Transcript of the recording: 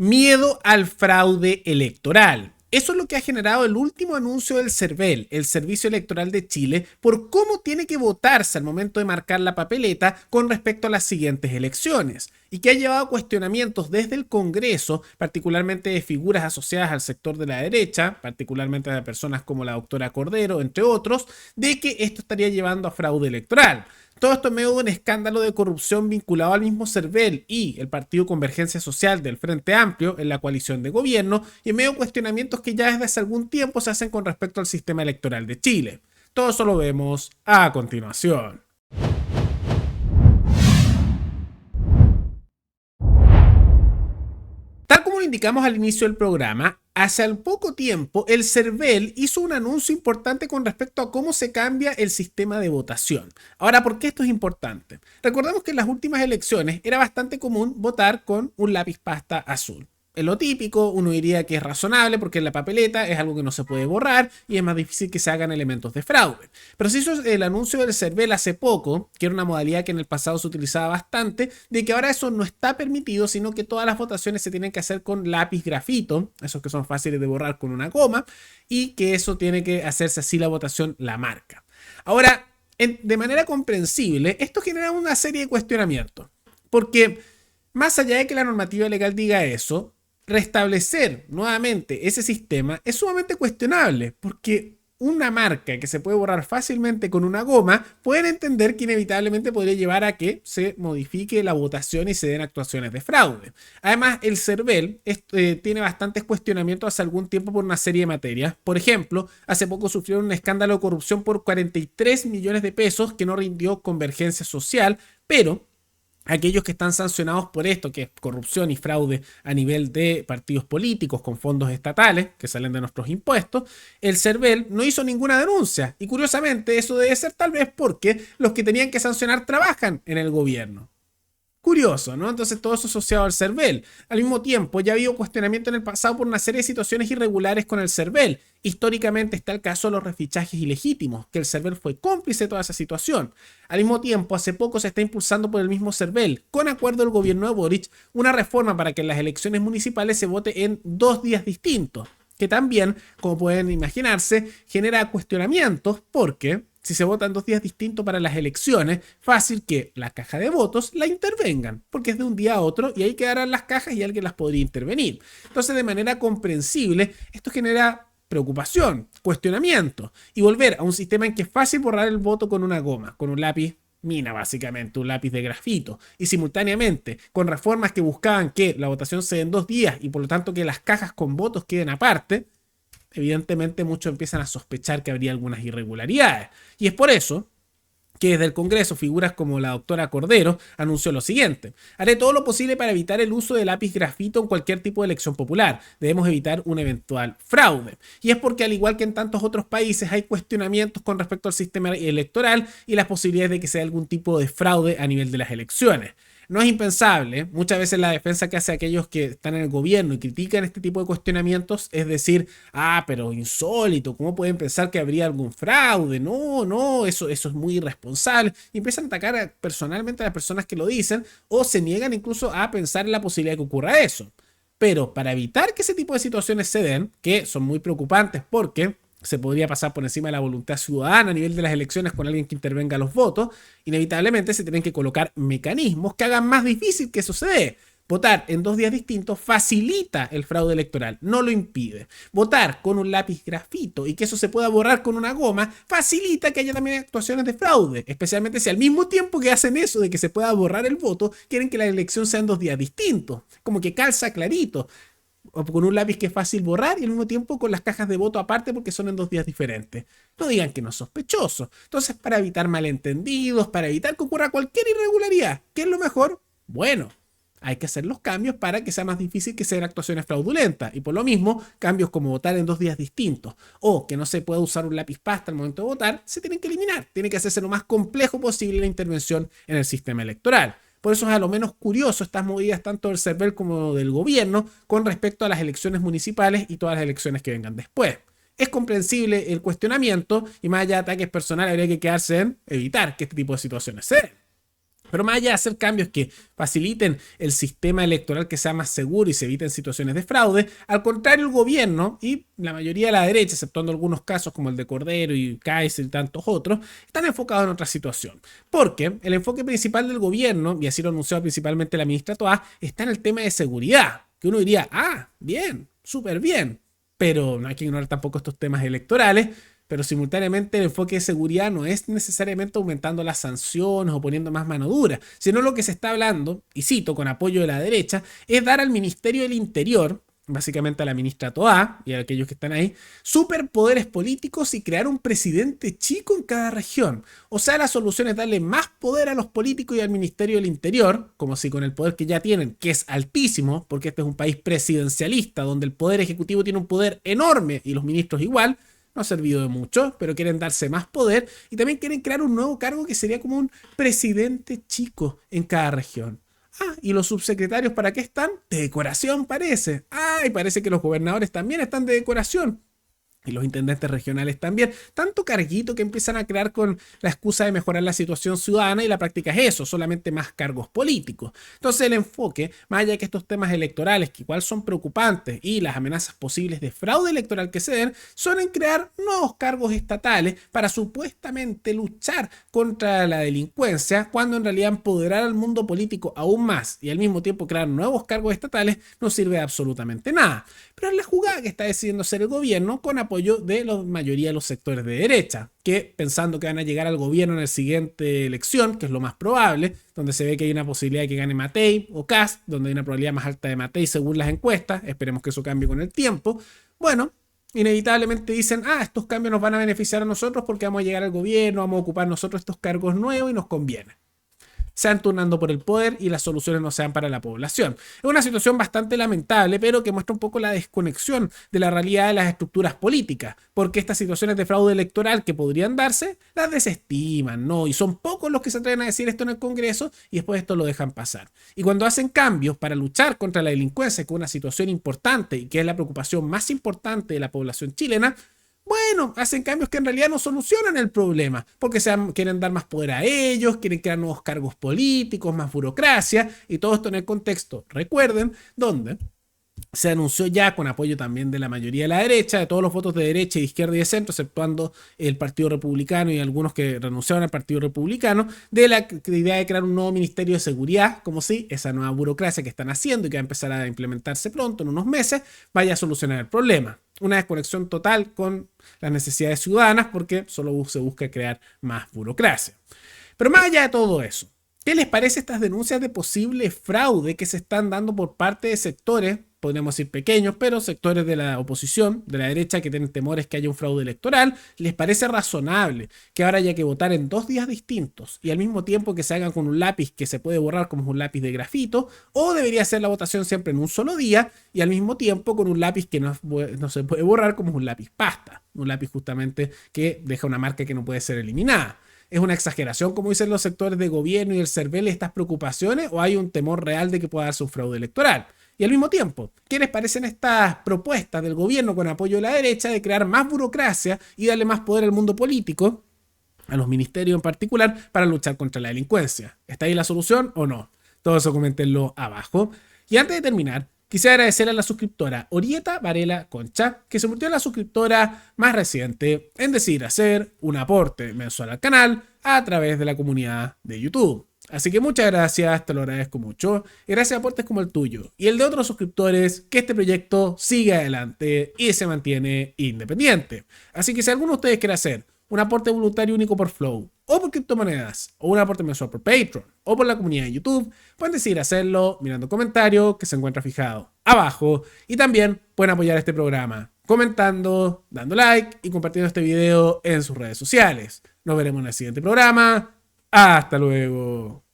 Miedo al fraude electoral. Eso es lo que ha generado el último anuncio del CERVEL, el Servicio Electoral de Chile, por cómo tiene que votarse al momento de marcar la papeleta con respecto a las siguientes elecciones, y que ha llevado a cuestionamientos desde el Congreso, particularmente de figuras asociadas al sector de la derecha, particularmente de personas como la doctora Cordero, entre otros, de que esto estaría llevando a fraude electoral. Todo esto en medio de un escándalo de corrupción vinculado al mismo CERVEL y el Partido Convergencia Social del Frente Amplio en la coalición de gobierno, y en medio de cuestionamientos que ya desde hace algún tiempo se hacen con respecto al sistema electoral de Chile. Todo eso lo vemos a continuación. Tal como lo indicamos al inicio del programa, hace poco tiempo el CERVEL hizo un anuncio importante con respecto a cómo se cambia el sistema de votación. Ahora, ¿por qué esto es importante? Recordemos que en las últimas elecciones era bastante común votar con un lápiz pasta azul. Es lo típico, uno diría que es razonable porque en la papeleta es algo que no se puede borrar y es más difícil que se hagan elementos de fraude. Pero se hizo el anuncio del CERVEL hace poco, que era una modalidad que en el pasado se utilizaba bastante, de que ahora eso no está permitido, sino que todas las votaciones se tienen que hacer con lápiz grafito, esos que son fáciles de borrar con una goma, y que eso tiene que hacerse así la votación la marca. Ahora, de manera comprensible, esto genera una serie de cuestionamientos, porque más allá de que la normativa legal diga eso, restablecer nuevamente ese sistema es sumamente cuestionable, porque una marca que se puede borrar fácilmente con una goma, pueden entender que inevitablemente podría llevar a que se modifique la votación y se den actuaciones de fraude. Además, el CERVEL tiene bastantes cuestionamientos hace algún tiempo por una serie de materias. Por ejemplo, hace poco sufrieron un escándalo de corrupción por 43 millones de pesos que no rindió Convergencia Social, pero aquellos que están sancionados por esto, que es corrupción y fraude a nivel de partidos políticos con fondos estatales que salen de nuestros impuestos, el CERVEL no hizo ninguna denuncia. Y curiosamente eso debe ser tal vez porque los que tenían que sancionar trabajan en el gobierno. Curioso, ¿no? Entonces todo eso asociado al CERVEL. Al mismo tiempo, ya ha habido cuestionamiento en el pasado por una serie de situaciones irregulares con el CERVEL. Históricamente está el caso de los refichajes ilegítimos, que el CERVEL fue cómplice de toda esa situación. Al mismo tiempo, hace poco se está impulsando por el mismo CERVEL, con acuerdo del gobierno de Boric, una reforma para que en las elecciones municipales se vote en 2 días distintos, que también, como pueden imaginarse, genera cuestionamientos porque si se votan 2 días distintos para las elecciones, fácil que la caja de votos la intervengan, porque es de un día a otro y ahí quedarán las cajas y alguien las podría intervenir. Entonces, de manera comprensible, esto genera preocupación, cuestionamiento y volver a un sistema en que es fácil borrar el voto con una goma, con un lápiz mina básicamente, un lápiz de grafito, y simultáneamente con reformas que buscaban que la votación se dé en 2 días y por lo tanto que las cajas con votos queden aparte. Evidentemente muchos empiezan a sospechar que habría algunas irregularidades. Y es por eso que desde el Congreso figuras como la doctora Cordero anunció lo siguiente: haré todo lo posible para evitar el uso de lápiz grafito en cualquier tipo de elección popular. Debemos evitar un eventual fraude. Y es porque al igual que en tantos otros países hay cuestionamientos con respecto al sistema electoral y las posibilidades de que sea algún tipo de fraude a nivel de las elecciones. No es impensable, muchas veces la defensa que hace aquellos que están en el gobierno y critican este tipo de cuestionamientos es decir, pero insólito, ¿cómo pueden pensar que habría algún fraude? No, eso es muy irresponsable. Y empiezan a atacar personalmente a las personas que lo dicen o se niegan incluso a pensar en la posibilidad de que ocurra eso. Pero para evitar que ese tipo de situaciones se den, que son muy preocupantes porque se podría pasar por encima de la voluntad ciudadana a nivel de las elecciones con alguien que intervenga los votos, inevitablemente se tienen que colocar mecanismos que hagan más difícil que eso se dé. Votar en 2 días distintos facilita el fraude electoral, no lo impide. Votar con un lápiz grafito y que eso se pueda borrar con una goma facilita que haya también actuaciones de fraude, especialmente si al mismo tiempo que hacen eso de que se pueda borrar el voto, quieren que la elección sea en 2 días distintos. Como que calza clarito. O con un lápiz que es fácil borrar y al mismo tiempo con las cajas de voto aparte porque son en 2 días diferentes. No digan que no es sospechoso. Entonces, para evitar malentendidos, para evitar que ocurra cualquier irregularidad, ¿qué es lo mejor? Bueno, hay que hacer los cambios para que sea más difícil que se den actuaciones fraudulentas. Y por lo mismo, cambios como votar en 2 días distintos o que no se pueda usar un lápiz pasta al momento de votar, se tienen que eliminar. Tiene que hacerse lo más complejo posible la intervención en el sistema electoral. Por eso es a lo menos curioso estas movidas tanto del CERVEL como del gobierno con respecto a las elecciones municipales y todas las elecciones que vengan después. Es comprensible el cuestionamiento y más allá de ataques personales habría que quedarse en evitar que este tipo de situaciones se den. Pero más allá de hacer cambios que faciliten el sistema electoral que sea más seguro y se eviten situaciones de fraude, al contrario, el gobierno y la mayoría de la derecha, exceptuando algunos casos como el de Cordero y Kaiser y tantos otros, están enfocados en otra situación. Porque el enfoque principal del gobierno, y así lo anunció principalmente la ministra Toá, está en el tema de seguridad. Que uno diría, bien, súper bien. Pero no hay que ignorar tampoco estos temas electorales. Pero simultáneamente el enfoque de seguridad no es necesariamente aumentando las sanciones o poniendo más mano dura, sino lo que se está hablando, y cito con apoyo de la derecha, es dar al Ministerio del Interior, básicamente a la ministra Toá y a aquellos que están ahí, superpoderes políticos y crear un presidente chico en cada región. O sea, la solución es darle más poder a los políticos y al Ministerio del Interior, como si con el poder que ya tienen, que es altísimo, porque este es un país presidencialista, donde el poder ejecutivo tiene un poder enorme y los ministros igual, no ha servido de mucho, pero quieren darse más poder y también quieren crear un nuevo cargo que sería como un presidente chico en cada región. ¿Y los subsecretarios para qué están? De decoración parece. Y parece que los gobernadores también están de decoración. Y los intendentes regionales también. Tanto carguito que empiezan a crear con la excusa de mejorar la situación ciudadana y la práctica es eso, solamente más cargos políticos. Entonces el enfoque, más allá de que estos temas electorales, que igual son preocupantes, y las amenazas posibles de fraude electoral que se den, son en crear nuevos cargos estatales para supuestamente luchar contra la delincuencia, cuando en realidad empoderar al mundo político aún más y al mismo tiempo crear nuevos cargos estatales no sirve de absolutamente nada. Pero es la jugada que está decidiendo hacer el gobierno con apoyo de la mayoría de los sectores de derecha, que pensando que van a llegar al gobierno en la siguiente elección, que es lo más probable, donde se ve que hay una posibilidad de que gane Matei o Kast, donde hay una probabilidad más alta de Matei según las encuestas, esperemos que eso cambie con el tiempo, bueno, inevitablemente dicen, estos cambios nos van a beneficiar a nosotros porque vamos a llegar al gobierno, vamos a ocupar nosotros estos cargos nuevos y nos conviene. Se van turnando por el poder y las soluciones no sean para la población. Es una situación bastante lamentable, pero que muestra un poco la desconexión de la realidad de las estructuras políticas, porque estas situaciones de fraude electoral que podrían darse, las desestiman, ¿no? Y son pocos los que se atreven a decir esto en el Congreso y después esto lo dejan pasar. Y cuando hacen cambios para luchar contra la delincuencia, que es una situación importante y que es la preocupación más importante de la población chilena, bueno, hacen cambios que en realidad no solucionan el problema, porque quieren dar más poder a ellos, quieren crear nuevos cargos políticos, más burocracia, y todo esto en el contexto, recuerden, donde se anunció ya con apoyo también de la mayoría de la derecha, de todos los votos de derecha, de izquierda y de centro, exceptuando el Partido Republicano y algunos que renunciaron al Partido Republicano, de la idea de crear un nuevo Ministerio de Seguridad, como si esa nueva burocracia que están haciendo y que va a empezar a implementarse pronto, en unos meses, vaya a solucionar el problema. Una desconexión total con las necesidades ciudadanas porque solo se busca crear más burocracia. Pero más allá de todo eso, ¿qué les parece estas denuncias de posible fraude que se están dando por parte de sectores, podríamos decir pequeños, pero sectores de la oposición, de la derecha, que tienen temores que haya un fraude electoral? ¿Les parece razonable que ahora haya que votar en 2 días distintos y al mismo tiempo que se hagan con un lápiz que se puede borrar como es un lápiz de grafito? ¿O debería ser la votación siempre en un solo día y al mismo tiempo con un lápiz que no se puede borrar como es un lápiz pasta? Un lápiz justamente que deja una marca que no puede ser eliminada. ¿Es una exageración, como dicen los sectores de gobierno y el CERVEL, estas preocupaciones, o hay un temor real de que pueda darse un fraude electoral? Y al mismo tiempo, ¿qué les parecen estas propuestas del gobierno con apoyo de la derecha de crear más burocracia y darle más poder al mundo político, a los ministerios en particular, para luchar contra la delincuencia? ¿Está ahí la solución o no? Todo eso coméntenlo abajo. Y antes de terminar, quisiera agradecer a la suscriptora Orieta Varela Concha, que se convirtió en la suscriptora más reciente en decidir hacer un aporte mensual al canal a través de la comunidad de YouTube. Así que muchas gracias, te lo agradezco mucho. Y gracias a aportes como el tuyo y el de otros suscriptores, que este proyecto siga adelante y se mantiene independiente. Así que si alguno de ustedes quiere hacer un aporte voluntario único por Flow, o por criptomonedas, o un aporte mensual por Patreon, o por la comunidad de YouTube, pueden decidir hacerlo mirando el comentario que se encuentra fijado abajo. Y también pueden apoyar este programa comentando, dando like y compartiendo este video en sus redes sociales. Nos veremos en el siguiente programa. Hasta luego.